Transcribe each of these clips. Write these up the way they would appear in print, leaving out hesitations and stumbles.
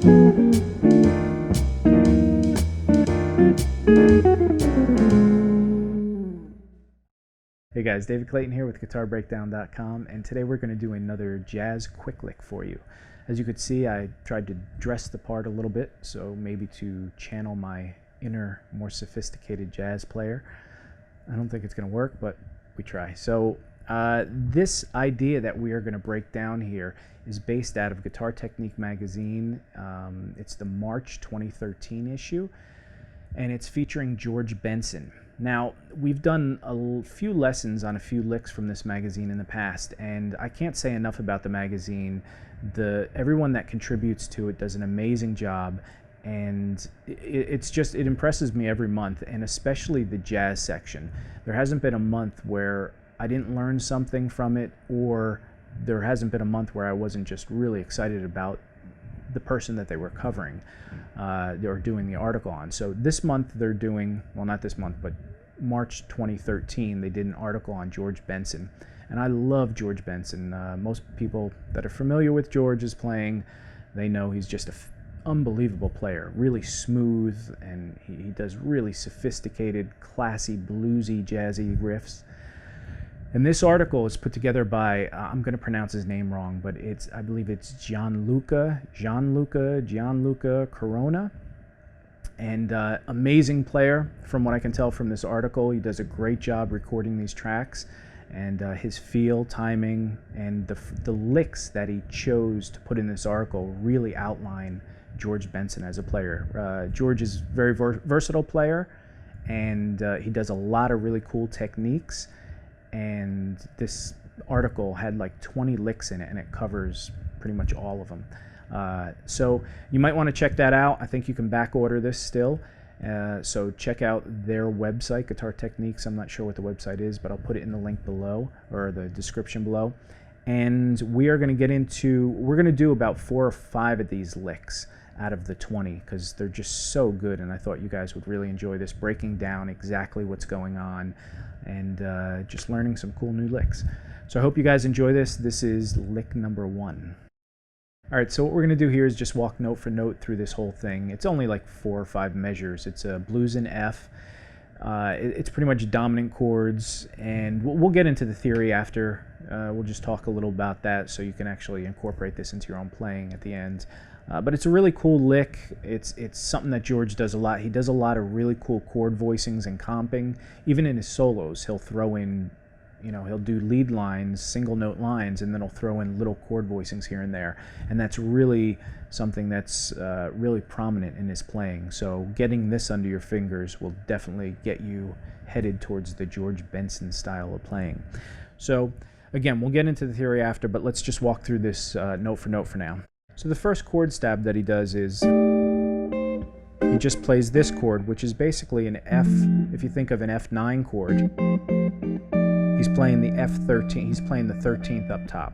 Hey guys, David Clayton here with GuitarBreakdown.com, and today we're going to do another jazz quick lick for you. As you could see, I tried to dress the part a little bit, so maybe to channel my inner, more sophisticated jazz player. I don't think it's going to work, but we try. So this idea that we are going to break down here is based out of Guitar Technique magazine. It's the March 2013 issue, and it's featuring George Benson. Now, we've done a few lessons on a few licks from this magazine in the past, and I can't say enough about the magazine. Everyone that contributes to it does an amazing job, and it impresses me every month, and especially the jazz section. There hasn't been a month where I didn't learn something from it, or there hasn't been a month where I wasn't just really excited about the person that they were covering or doing the article on. So this month they're doing, well, not this month, but March 2013, they did an article on George Benson. And I love George Benson. Most people that are familiar with George's playing, they know he's just an unbelievable player, really smooth, and he does really sophisticated, classy, bluesy, jazzy riffs. And this article is put together by, I'm going to pronounce his name wrong, but I believe it's Gianluca Corona. And amazing player, from what I can tell from this article. He does a great job recording these tracks, and his feel, timing, and the licks that he chose to put in this article really outline George Benson as a player. George is a very versatile player, and he does a lot of really cool techniques. And this article had like 20 licks in it, and it covers pretty much all of them. So you might want to check that out. I think you can back order this still. So check out their website, Guitar Techniques. I'm not sure what the website is, but I'll put it in the link below, or the description below. And we're going to do about 4 or 5 of these licks out of the 20, because they're just so good, and I thought you guys would really enjoy this, breaking down exactly what's going on and just learning some cool new licks. So I hope you guys enjoy this. This is lick number 1. Alright, so what we're going to do here is just walk note for note through this whole thing. It's only like 4 or 5 measures. It's a blues in F. It's pretty much dominant chords, and we'll get into the theory after. We'll just talk a little about that so you can actually incorporate this into your own playing at the end. But it's a really cool lick. It's something that George does a lot. He does a lot of really cool chord voicings and comping. Even in his solos, he'll throw in, he'll do lead lines, single note lines, and then he'll throw in little chord voicings here and there. And that's really something that's really prominent in his playing. So getting this under your fingers will definitely get you headed towards the George Benson style of playing. So again, we'll get into the theory after, but let's just walk through this note for note for now. So the first chord stab that he does is he just plays this chord, which is basically an F. If you think of an F9 chord, he's playing the F13. He's playing the 13th up top.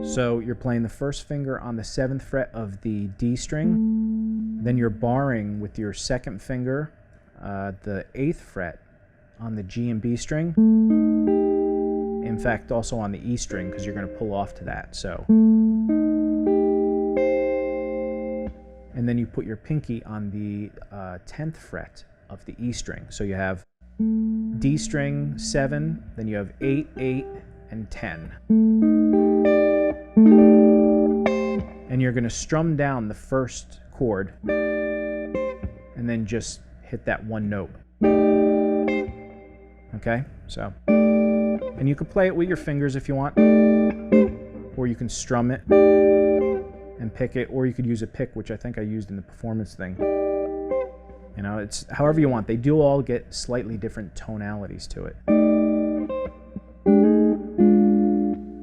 So you're playing the first finger on the 7th fret of the D string, then you're barring with your second finger the 8th fret on the G and B string. In fact, also on the E string, because you're going to pull off to that. So. And then you put your pinky on the 10th fret of the E string. So you have D string 7, then you have 8, 8, and 10. And you're going to strum down the first chord and then just hit that one note. Okay? So, and you can play it with your fingers if you want, or you can strum it and pick it, or you could use a pick, which I think I used in the performance thing. It's however you want. They do all get slightly different tonalities to it.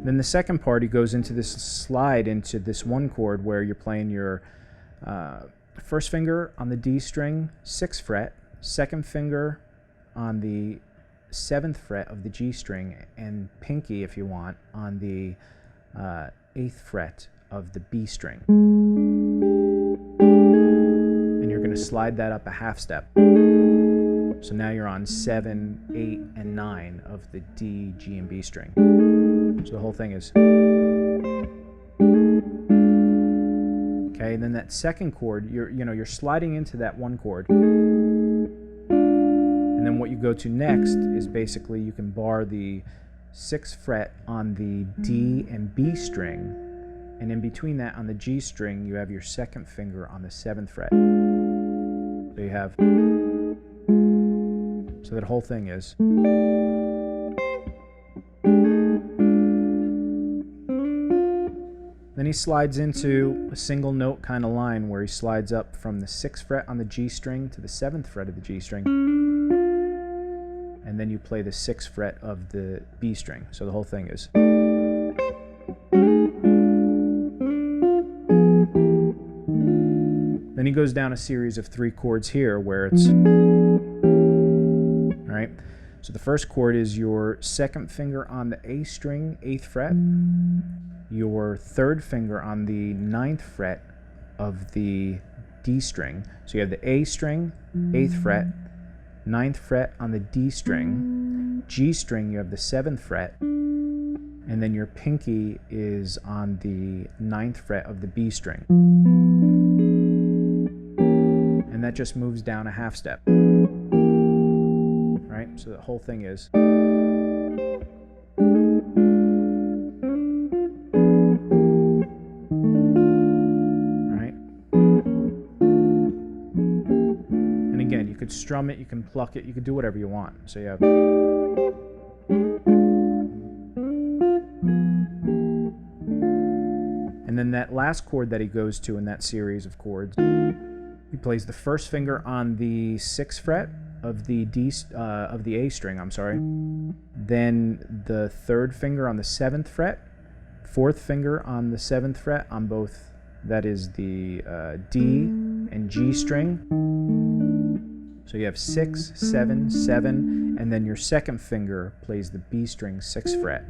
Then the second part, he goes into this slide into this one chord where you're playing your first finger on the D string, 6th fret, second finger on the 7th fret of the G string, and pinky, if you want, on the 8th fret of the B string. And you're going to slide that up a half step. So now you're on 7, 8, and 9 of the D, G, and B string. So the whole thing is. Okay, and then that second chord, you're sliding into that one chord. And then what you go to next is basically you can bar the 6th fret on the D and B string, and in between that on the G string you have your 2nd finger on the 7th fret. So you have, so that whole thing is. Then he slides into a single note kind of line where he slides up from the 6th fret on the G string to the 7th fret of the G string. And then you play the 6th fret of the B string. So the whole thing is. Then he goes down a series of 3 chords here where it's, right? So the first chord is your 2nd finger on the A string, 8th fret, your 3rd finger on the 9th fret of the D string. So you have the A string, 8th fret, 9th fret on the D string, G string you have the 7th fret, and then your pinky is on the 9th fret of the B string. And that just moves down a half step. Right? So the whole thing is. Right? And again, you could strum it, you can pluck it, you could do whatever you want. So you have. And then that last chord that he goes to in that series of chords, he plays the 1st finger on the 6th fret of the A string, I'm sorry. Then the 3rd finger on the 7th fret, 4th finger on the 7th fret on both, that is the D and G string. So you have 6, 7, 7, and then your 2nd finger plays the B string 6th fret.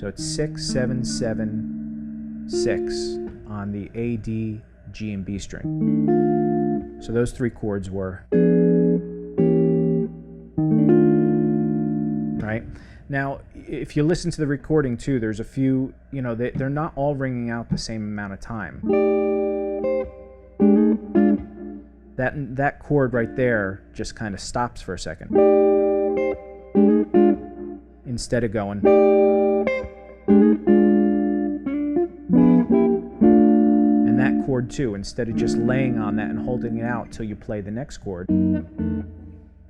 So it's 6, 7, 7, 6 on the A, D, G, and B string. So those 3 chords were. Right? Now, if you listen to the recording too, there's a few, they're not all ringing out the same amount of time. That chord right there just kind of stops for a second. Instead of going. And that chord too, instead of just laying on that and holding it out till you play the next chord,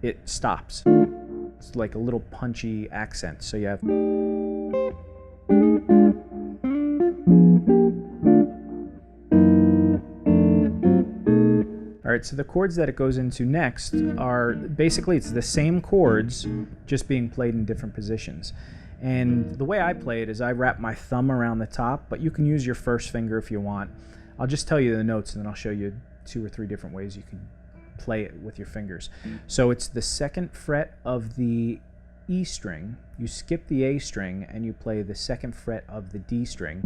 it stops. It's like a little punchy accent. So you have. Alright, so the chords that it goes into next are basically, it's the same chords, just being played in different positions. And the way I play it is I wrap my thumb around the top, but you can use your 1st finger if you want. I'll just tell you the notes and then I'll show you 2 or 3 different ways you can play it with your fingers. So it's the 2nd fret of the E string, you skip the A string and you play the 2nd fret of the D string.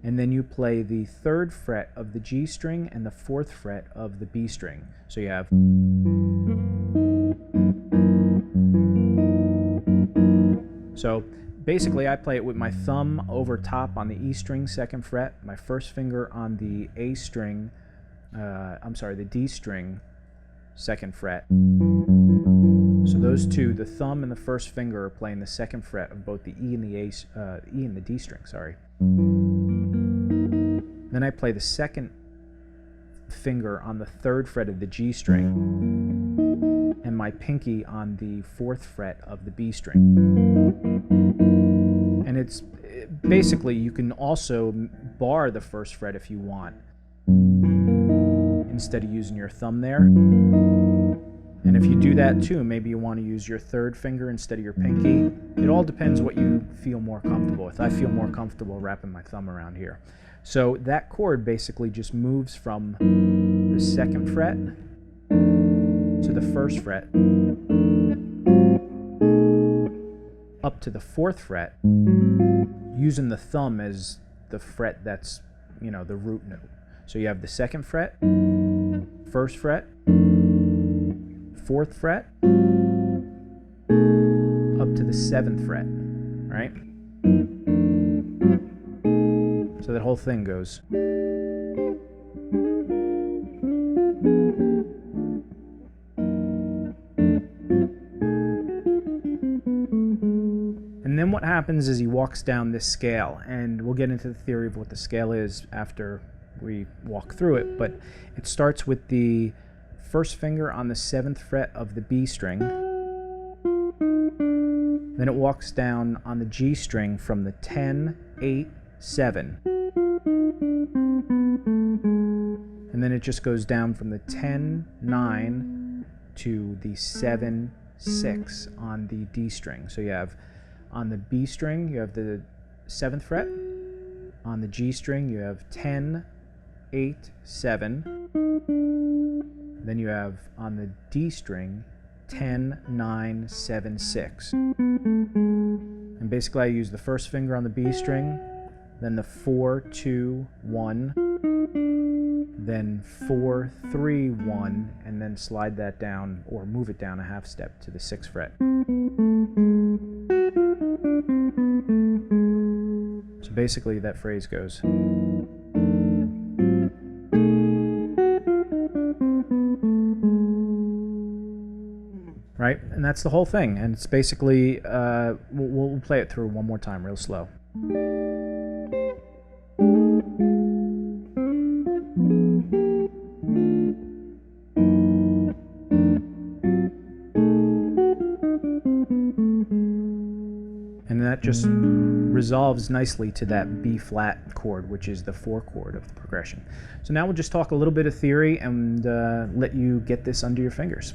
And then you play the 3rd fret of the G string and the 4th fret of the B string. So you have. So basically I play it with my thumb over top on the E string 2nd fret, my 1st finger on the A string, the D string 2nd fret. So those 2, the thumb and the 1st finger are playing the 2nd fret of both the E and the D string, sorry. Then I play the 2nd finger on the 3rd fret of the G string and my pinky on the 4th fret of the B string. And it's basically, you can also bar the 1st fret if you want instead of using your thumb there. And if you do that too, maybe you want to use your 3rd finger instead of your pinky. It all depends what you feel more comfortable with. I feel more comfortable wrapping my thumb around here. So that chord basically just moves from the 2nd fret to the 1st fret up to the 4th fret, using the thumb as the fret that's, the root note. So you have the 2nd fret, 1st fret, 4th fret, up to the 7th fret, right? So So that whole thing goes. And then what happens is he walks down this scale, and we'll get into the theory of what the scale is after we walk through it, but it starts with the first finger on the 7th fret of the B string, then it walks down on the G string from the 10, 8, 7, and then it just goes down from the 10, 9 to the 7, 6 on the D string. So you have on the B string you have the 7th fret, on the G string you have 10, 8, 7, then you have on the D string 10, 9, 7, 6. And basically I use the first finger on the B string, then the 4, 2, 1, then 4, 3, 1, and then slide that down or move it down a half step to the 6th fret. So basically that phrase goes. Right? And that's the whole thing. And it's basically, we'll play it through one more time real slow. And that just resolves nicely to that B flat chord, which is the 4 chord of the progression. So now we'll just talk a little bit of theory and let you get this under your fingers.